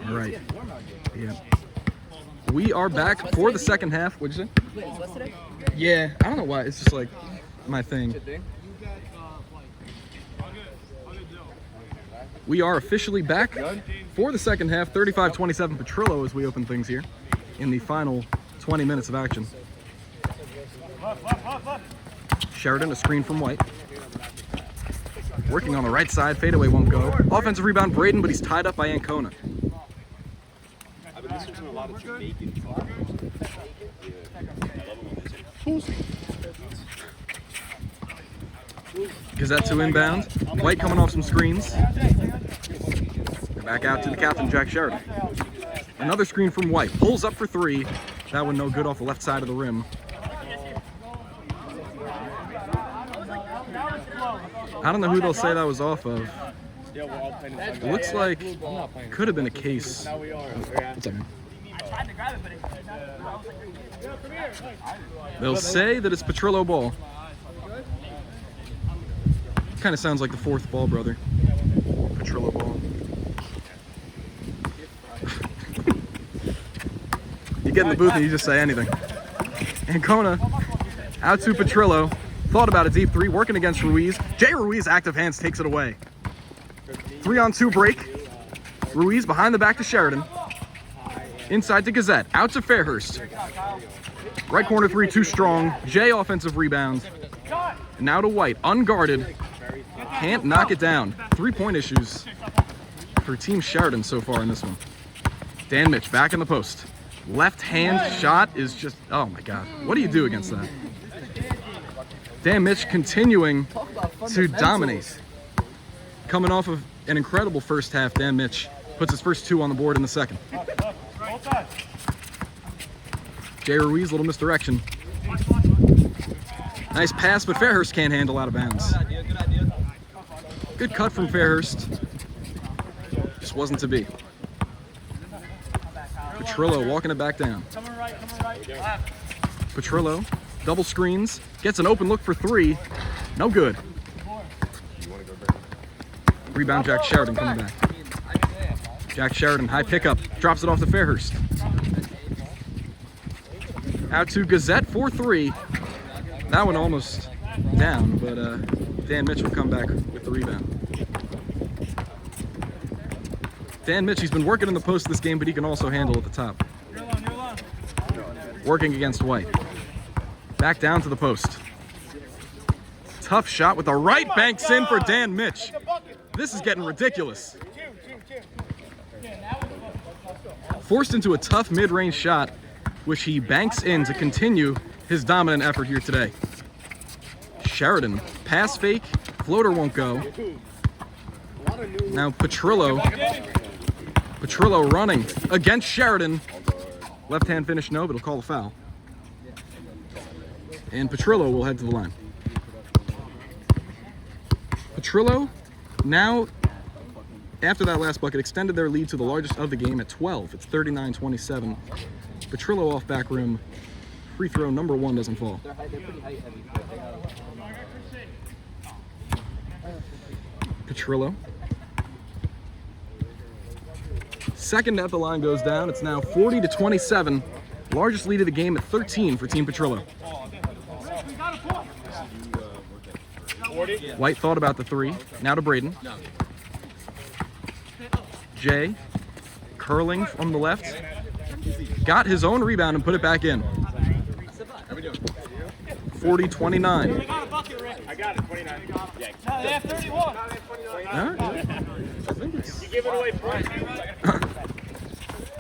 All right. Yeah. We are back for the second half. What'd you say? Wait, is West today? Yeah, I don't know why. It's just like my thing. We are officially back for the second half. 35-27 Petrillo as we open things here in the final 20 minutes of action. Sheridan, a screen from White. Working on the right side, fadeaway won't go. Offensive rebound, Braden, but he's tied up by Ancona. Gazette to inbound. White coming off some screens. Back out to the captain, Jack Sheridan. Another screen from White. Pulls up for three. That one no good off the left side of the rim. I don't know who they'll say that was off of. It looks like could have been a case. What's up, man? They'll say that it's Petrillo ball. Kind of sounds like the fourth ball, brother. Petrillo ball. You get in the booth and you just say anything. Ancona out to Petrillo. Thought about a deep three, working against Ruiz. Jay Ruiz, active hands, takes it away. 3-on-2 break. Ruiz behind the back to Sheridan. Inside to Gazette. Out to Fairhurst. Right corner three, too strong. Jay offensive rebound. And now to White, unguarded. Can't knock it down. 3-point issues for Team Sheridan so far in this one. Dan Mitch back in the post. Left hand shot is just, oh my God. What do you do against that? Dan Mitch continuing to dominate. Coming off of an incredible first half, Dan Mitch puts his first two on the board in the second. Jay Ruiz, little misdirection. Nice pass, but Fairhurst can't handle out of bounds. Good cut from Fairhurst. Just wasn't to be. Petrillo walking it back down. Petrillo, double screens, gets an open look for three. No good. Rebound, Jack Sheridan coming back. Jack Sheridan, high pickup, drops it off to Fairhurst. Out to Gazette, 4-3. That one almost down, but Dan Mitch will come back with the rebound. Dan Mitch, he's been working in the post this game, but he can also handle at the top. Working against White. Back down to the post. Tough shot with the right, banks in for Dan Mitch. This is getting ridiculous. Forced into a tough mid-range shot, which he banks in to continue his dominant effort here today. Sheridan, pass fake, floater won't go. Now Petrillo running against Sheridan. Left hand finish, no, but he'll call a foul. And Petrillo will head to the line. Petrillo now, after that last bucket, extended their lead to the largest of the game at 12. It's 39-27. Petrillo off back rim. Free throw number one doesn't fall. Petrillo. Second at the line goes down. It's now 40-27. Largest lead of the game at 13 for Team Petrillo. White thought about the three. Now to Braden. Jay, curling from the left. Got his own rebound and put it back in. 40-29. I got it, 29. Yeah. No, they have 31. All right. I think it's... You give it away first.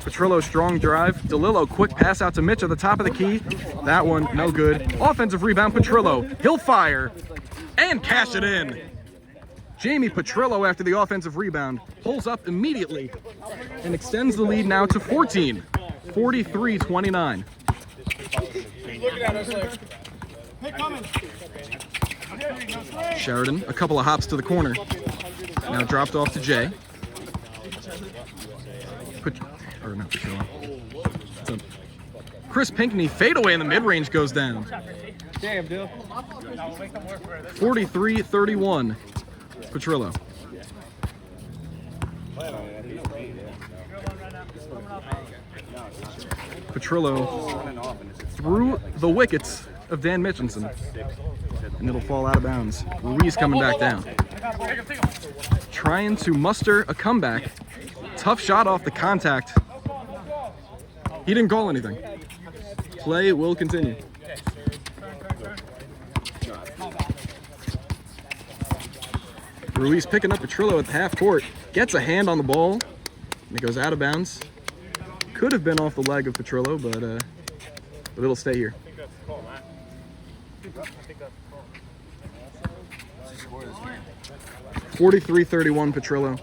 Petrillo, strong drive. DeLillo, quick pass out to Mitch at the top of the key. That one, no good. Offensive rebound, Petrillo. He'll fire and cash it in. Jamie Petrillo, after the offensive rebound, pulls up immediately and extends the lead now to 14. 43-29. Sheridan, a couple of hops to the corner. Now dropped off to Jay. Chris Pinkney, fadeaway in the mid-range goes down. Damn, dude. 43-31. Petrillo. Petrillo through the wickets of Dan Mitchinson. And it'll fall out of bounds. Ruiz coming back down. Trying to muster a comeback. Tough shot off the contact. He didn't call anything. Play will continue. Ruiz picking up Petrillo at the half court. Gets a hand on the ball. And it goes out of bounds. Could have been off the leg of Petrillo, but it'll stay here. 43-31 Petrillo.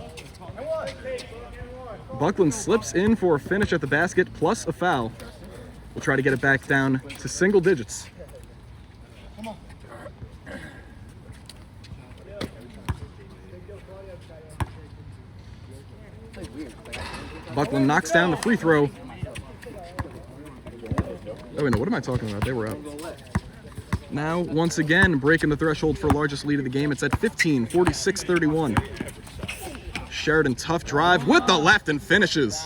Buckland slips in for a finish at the basket plus a foul. We'll try to get it back down to single digits. Buckland knocks down the free throw. Oh, wait, no, what am I talking about? They were up. Now, once again, breaking the threshold for largest lead of the game. It's at 15, 46-31. Sheridan, tough drive with the left and finishes.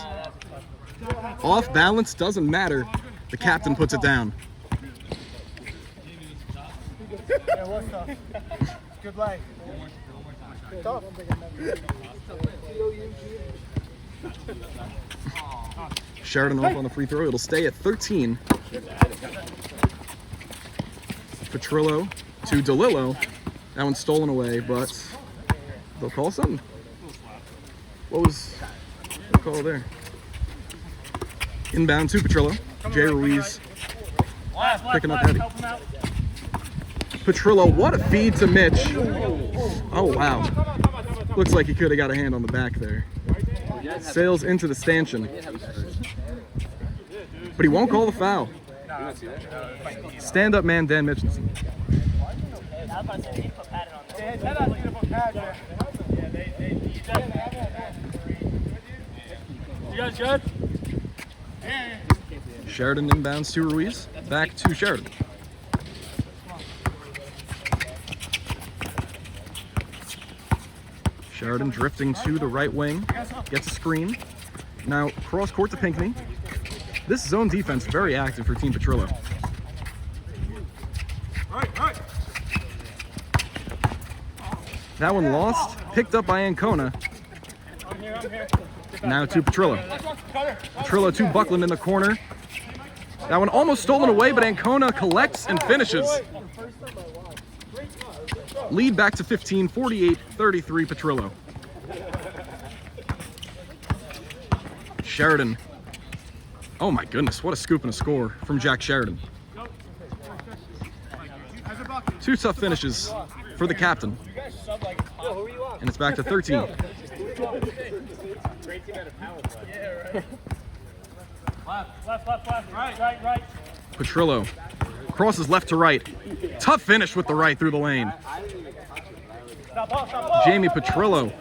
Off balance, doesn't matter. The captain puts it down. Good leg. Tough. Sheridan off on the free throw. It'll stay at 13. Petrillo to DeLillo. That one's stolen away, but they'll call something. What was the call there? Inbound to Petrillo. Jay Ruiz picking up heavy. Petrillo, what a feed to Mitch. Oh, wow. Looks like he could have got a hand on the back there. Sails into the stanchion. But he won't call the foul. Stand-up man, Dan Mitchinson. You guys good? Sheridan inbounds to Ruiz. Back to Sheridan. Sheridan drifting to the right wing. Gets a screen. Now cross court to Pinckney. This zone defense very active for Team Petrillo. That one lost. Picked up by Ancona. Now to Petrillo. Petrillo to Buckland in the corner. That one almost stolen away, but Ancona collects and finishes. Lead back to 15, 48-33 Petrillo. Sheridan. Oh my goodness, what a scoop and a score from Jack Sheridan. Two tough finishes for the captain. And it's back to 13. Right. Petrillo crosses left to right. Tough finish with the right through the lane. Jamie Petrillo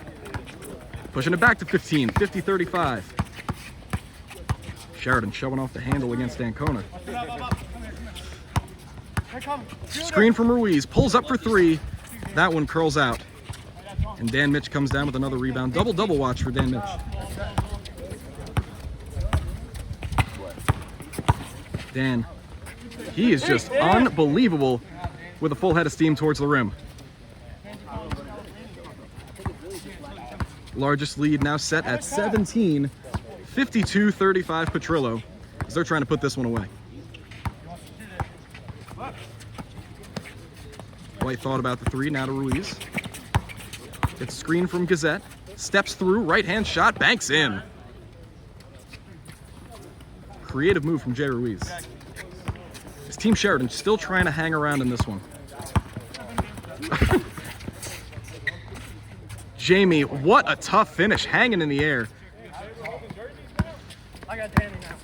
pushing it back to 15, 50-35. Sheridan showing off the handle against Ancona. Screen from Ruiz, pulls up for three. That one curls out. And Dan Mitch comes down with another rebound. Double watch for Dan Mitch. Dan, he is just unbelievable with a full head of steam towards the rim. Largest lead now set at 17, 52-35 Petrillo, as they're trying to put this one away. White thought about the three, now to Ruiz. Gets a screen from Gazette, steps through, right-hand shot, banks in. Creative move from Jay Ruiz. His team Sheridan still trying to hang around in this one. Jamie, what a tough finish, hanging in the air. I got Danny now.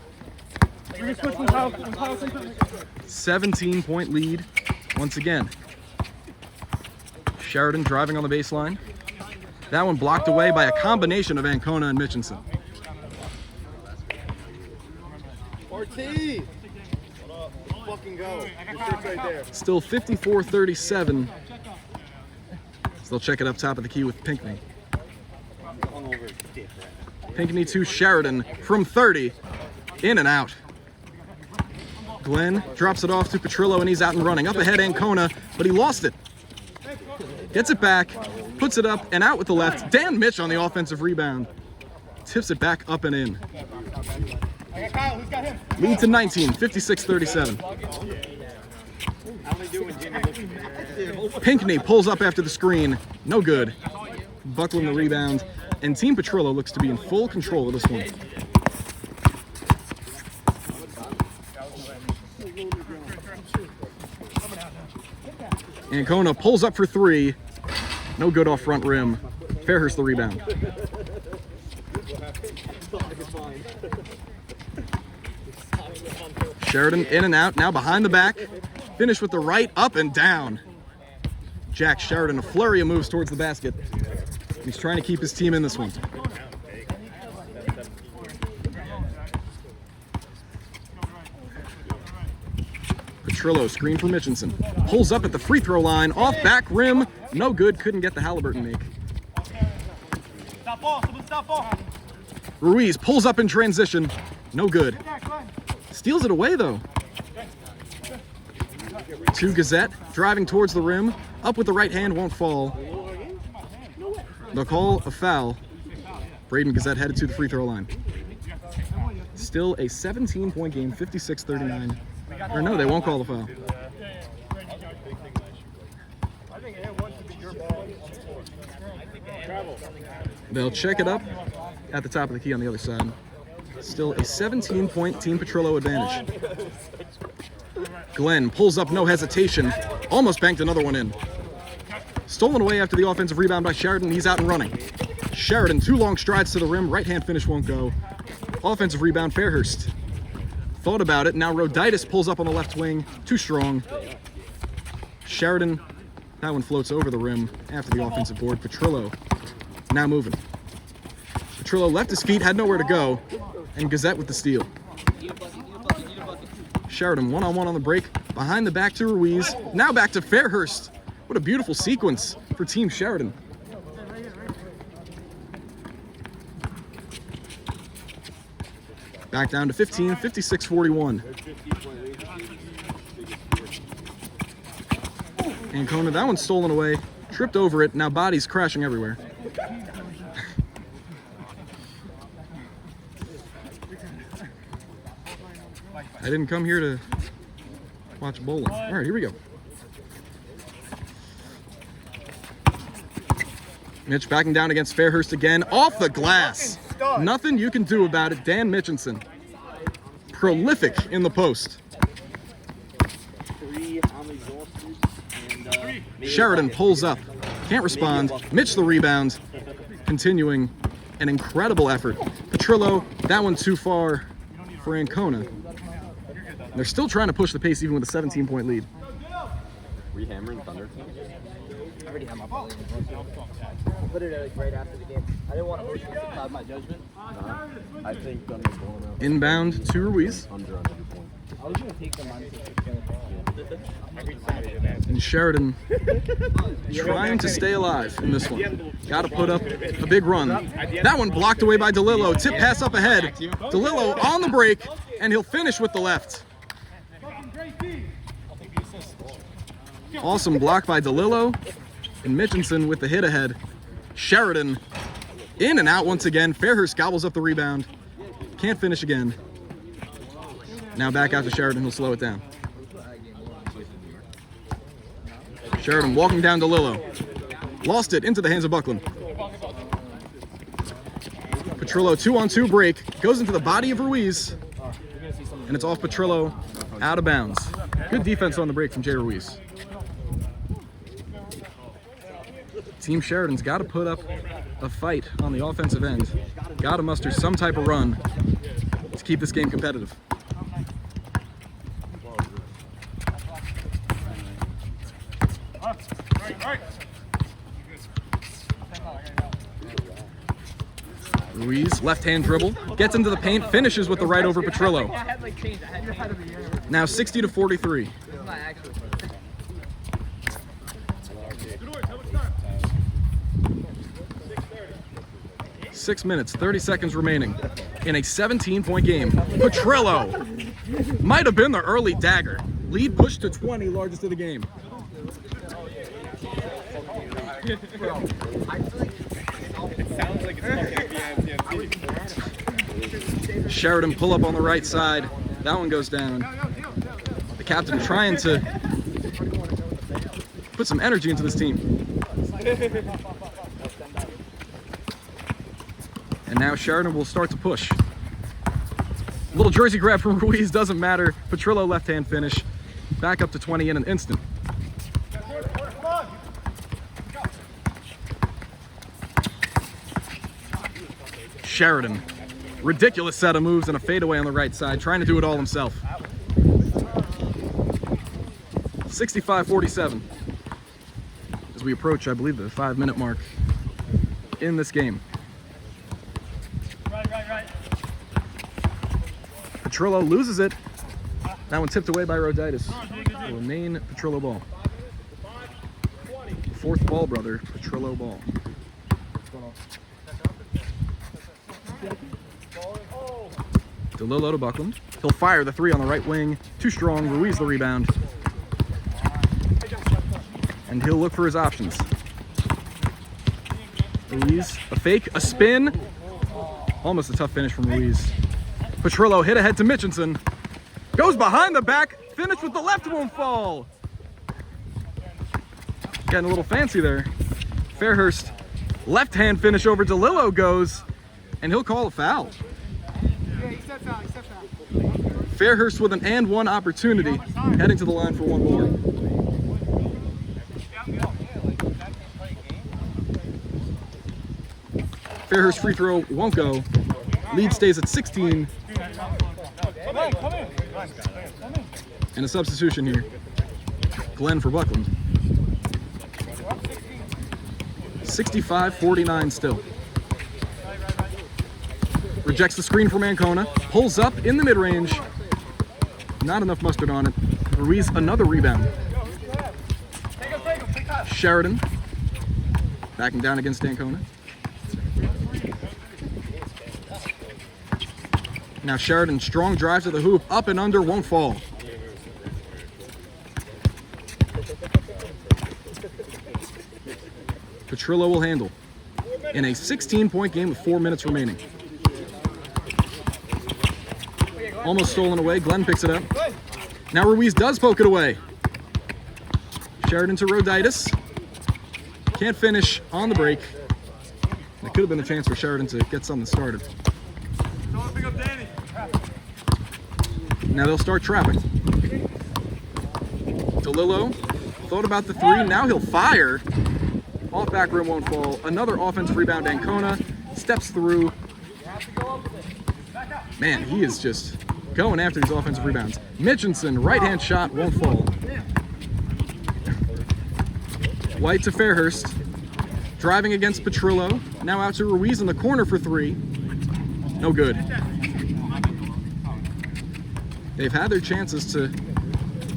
17-point lead once again. Sheridan driving on the baseline. That one blocked away by a combination of Ancona and Mitchinson. RT! Fucking go. Your shirt's right there. Still 54-37. So they'll check it up top of the key with Pinckney. Pinckney to Sheridan from 30. In and out. Glenn drops it off to Petrillo, and he's out and running. Up ahead, Ancona, but he lost it. Gets it back, puts it up and out with the left. Dan Mitch on the offensive rebound. Tips it back up and in. Lead to 19, 56-37. Pinckney pulls up after the screen. No good. Buckling the rebound. And Team Petrillo looks to be in full control of this one. Ancona pulls up for three. No good off front rim. Fairhurst the rebound. Sheridan in and out, now behind the back. Finish with the right, up and down. Jack Sheridan, a flurry of moves towards the basket. He's trying to keep his team in this one. Petrillo, screen for Mitchinson. Pulls up at the free throw line, off back rim. No good, couldn't get the Halliburton make. Ruiz pulls up in transition. No good. Steals it away though. To Gazette, driving towards the rim. Up with the right hand, won't fall. They'll call a foul. Braden Gazette headed to the free throw line. Still a 17-point game, 56-39. Or no, they won't call the foul. They'll check it up at the top of the key on the other side. Still a 17-point Team Petrillo advantage. Glenn pulls up, no hesitation. Almost banked another one in. Stolen away after the offensive rebound by Sheridan. He's out and running. Sheridan, 2 long strides to the rim. Right hand finish won't go. Offensive rebound, Fairhurst. Thought about it. Now Roditis pulls up on the left wing. Too strong. Sheridan, that one floats over the rim after the offensive board. Petrillo now moving. Petrillo left his feet, had nowhere to go, and Gazette with the steal. Sheridan one-on-one on the break. Behind the back to Ruiz. Now back to Fairhurst. What a beautiful sequence for Team Sheridan. Back down to 15, 56-41. Ancona, that one's stolen away. Tripped over it, now bodies crashing everywhere. I didn't come here to watch bowling. All right, here we go. Mitch backing down against Fairhurst again. Off the glass. Nothing you can do about it. Dan Mitchinson. Prolific in the post. Sheridan pulls up. Can't respond. Mitch the rebound. Continuing an incredible effort. Petrillo, that one too far for Ancona. They're still trying to push the pace even with a 17-point lead. Were you hammering Thunder? I already have my ball. I'll put it right after the game. I didn't want to cloud my judgment. I think Thunder's going out. Inbound to Ruiz. Under on every point. I was going to take them on. And Sheridan trying to stay alive in this one. Got to put up a big run. That one blocked away by DeLillo. Tip pass up ahead. DeLillo on the break, and he'll finish with the left. Awesome block by DeLillo. And Mitchinson with the hit ahead. Sheridan in and out once again. Fairhurst gobbles up the rebound. Can't finish again. Now back out to Sheridan. He'll slow it down. Sheridan walking down DeLillo. Lost it into the hands of Buckland. Petrillo 2-on-2 break. Goes into the body of Ruiz. And it's off Petrillo. Out of bounds. Good defense on the break from Jay Ruiz. Team Sheridan's got to put up a fight on the offensive end. Got to muster some type of run to keep this game competitive. Ruiz, left-hand dribble, gets into the paint, finishes with the right over Petrillo. Now 60-43. 6 minutes, 30 seconds remaining in a 17-point game. Petrillo might have been the early dagger. Lead pushed to 20, largest of the game. It sounds like it's fucking FDM. Sheridan pull up on the right side. That one goes down. The captain trying to put some energy into this team. And now Sheridan will start to push. Little jersey grab from Ruiz, doesn't matter. Petrillo left-hand finish. Back up to 20 in an instant. Sheridan. Ridiculous set of moves and a fadeaway on the right side, trying to do it all himself. 65-47 as we approach, I believe, the 5-minute mark in this game. Right. Petrillo loses it. That one tipped away by Roditis. Will remain Petrillo ball. Fourth ball, brother. Petrillo ball. DeLillo to Buckland. He'll fire the three on the right wing. Too strong. Ruiz the rebound. And he'll look for his options. Ruiz, a fake, a spin. Almost a tough finish from Ruiz. Petrillo hit ahead to Mitchinson. Goes behind the back. Finish with the left, won't fall. Getting a little fancy there. Fairhurst, left-hand finish over DeLillo goes, and he'll call a foul. Fairhurst with an and one opportunity, heading to the line for one more. Fairhurst free throw won't go. Lead stays at 16. And a substitution here. Glenn for Buckland. 65-49 still. Rejects the screen from Ancona. Pulls up in the mid-range. Not enough mustard on it. Ruiz another rebound. Sheridan backing down against Ancona. Now Sheridan, strong drive to the hoop, up and under, won't fall. Petrillo will handle in a 16-point game with 4 minutes remaining. Almost stolen away, Glenn picks it up. Now Ruiz does poke it away. Sheridan to Roditis. Can't finish on the break. That could have been a chance for Sheridan to get something started. Now they'll start trapping. DeLillo thought about the three. Now he'll fire. Off back rim won't fall. Another offensive rebound. Ancona steps through. Man, he is just going after these offensive rebounds. Mitchinson, right-hand shot, won't fall. White to Fairhurst. Driving against Petrillo. Now out to Ruiz in the corner for three. No good. They've had their chances to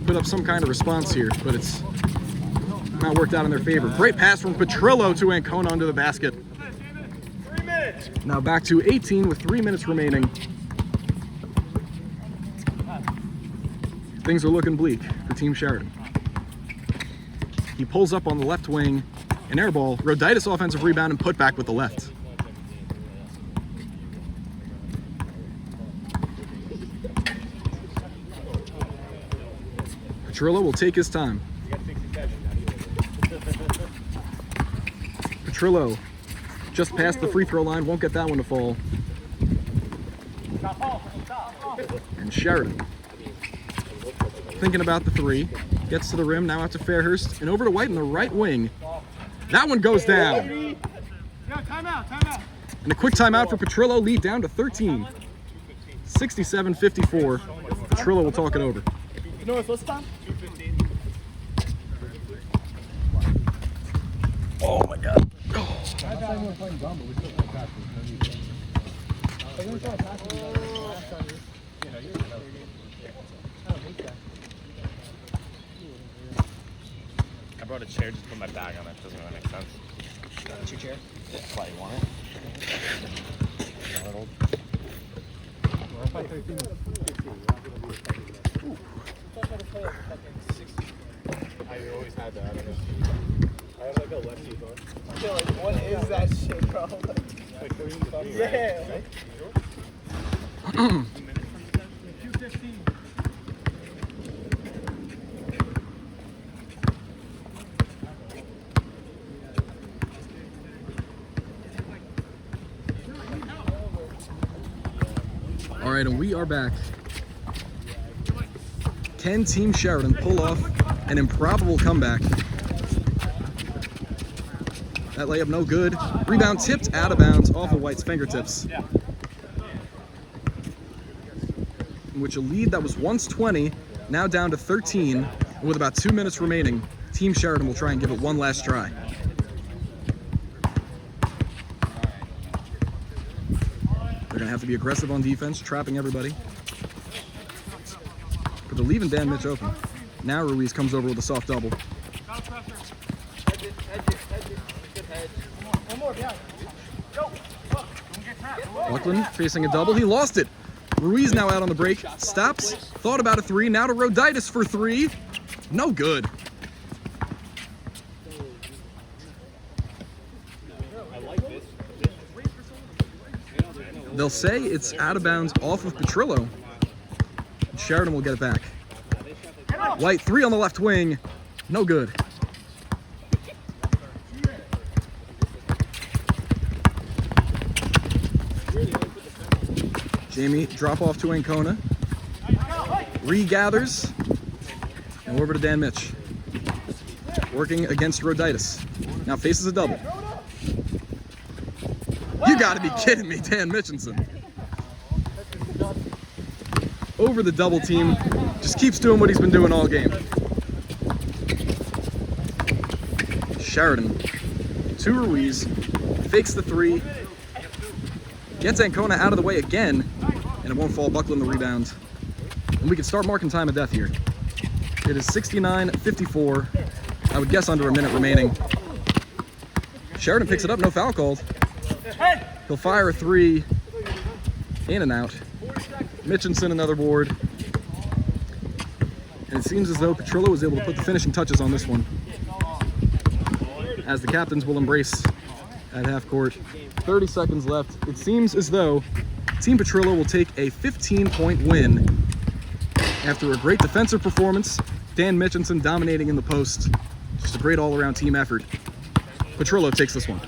put up some kind of response here, but it's not worked out in their favor. Great pass from Petrillo to Ancona under the basket. Now back to 18 with 3 minutes remaining. Things are looking bleak for Team Sheridan. He pulls up on the left wing, an air ball, Roditis offensive rebound and put back with the left. Petrillo will take his time. Petrillo just past the free throw line, won't get that one to fall. And Sheridan thinking about the three, gets to the rim, now out to Fairhurst, and over to White in the right wing. That one goes down. Timeout. And a quick timeout for Petrillo, lead down to 13. 67-54. Petrillo will talk it over. You know what's this time? Oh my God. I brought a chair just to put my bag on it. Doesn't really make sense. That's your chair? That's why you want it. I always had that. I don't know. I have like a lefty bar. I feel like, what is that shit, bro? Like 30 Yeah. All right, and we are back. Can Team Sheridan pull off an improbable comeback? That layup no good. Rebound tipped out of bounds off of White's fingertips. In which a lead that was once 20, now down to 13. And with about 2 minutes remaining, Team Sheridan will try and give it one last try. They're gonna have to be aggressive on defense, trapping everybody. But they're leaving Dan Mitch open. Now Ruiz comes over with a soft double. Buckland facing a double. He lost it. Ruiz now out on the break. Stops. Thought about a three. Now to Roditis for three. No good. They'll say it's out of bounds off of Petrillo. Sheridan will get it back. White, three on the left wing. No good. Jamie, drop off to Ancona. Regathers. And over to Dan Mitch. Working against Roditis. Now faces a double. You gotta be kidding me, Dan Mitchinson. Over the double team. Just keeps doing what he's been doing all game. Sheridan. To Ruiz. Fakes the three. Gets Ancona out of the way again. And it won't fall. Buckland the rebound. And we can start marking time of death here. It is 69-54. I would guess under a minute remaining. Sheridan picks it up. No foul called. He'll fire a three. In and out. Mitchinson another board. And it seems as though Petrillo was able to put the finishing touches on this one. As the captains will embrace at half court. 30 seconds left. It seems as though Team Petrillo will take a 15-point win after a great defensive performance. Dan Mitchinson dominating in the post. Just a great all-around team effort. Petrillo takes this one.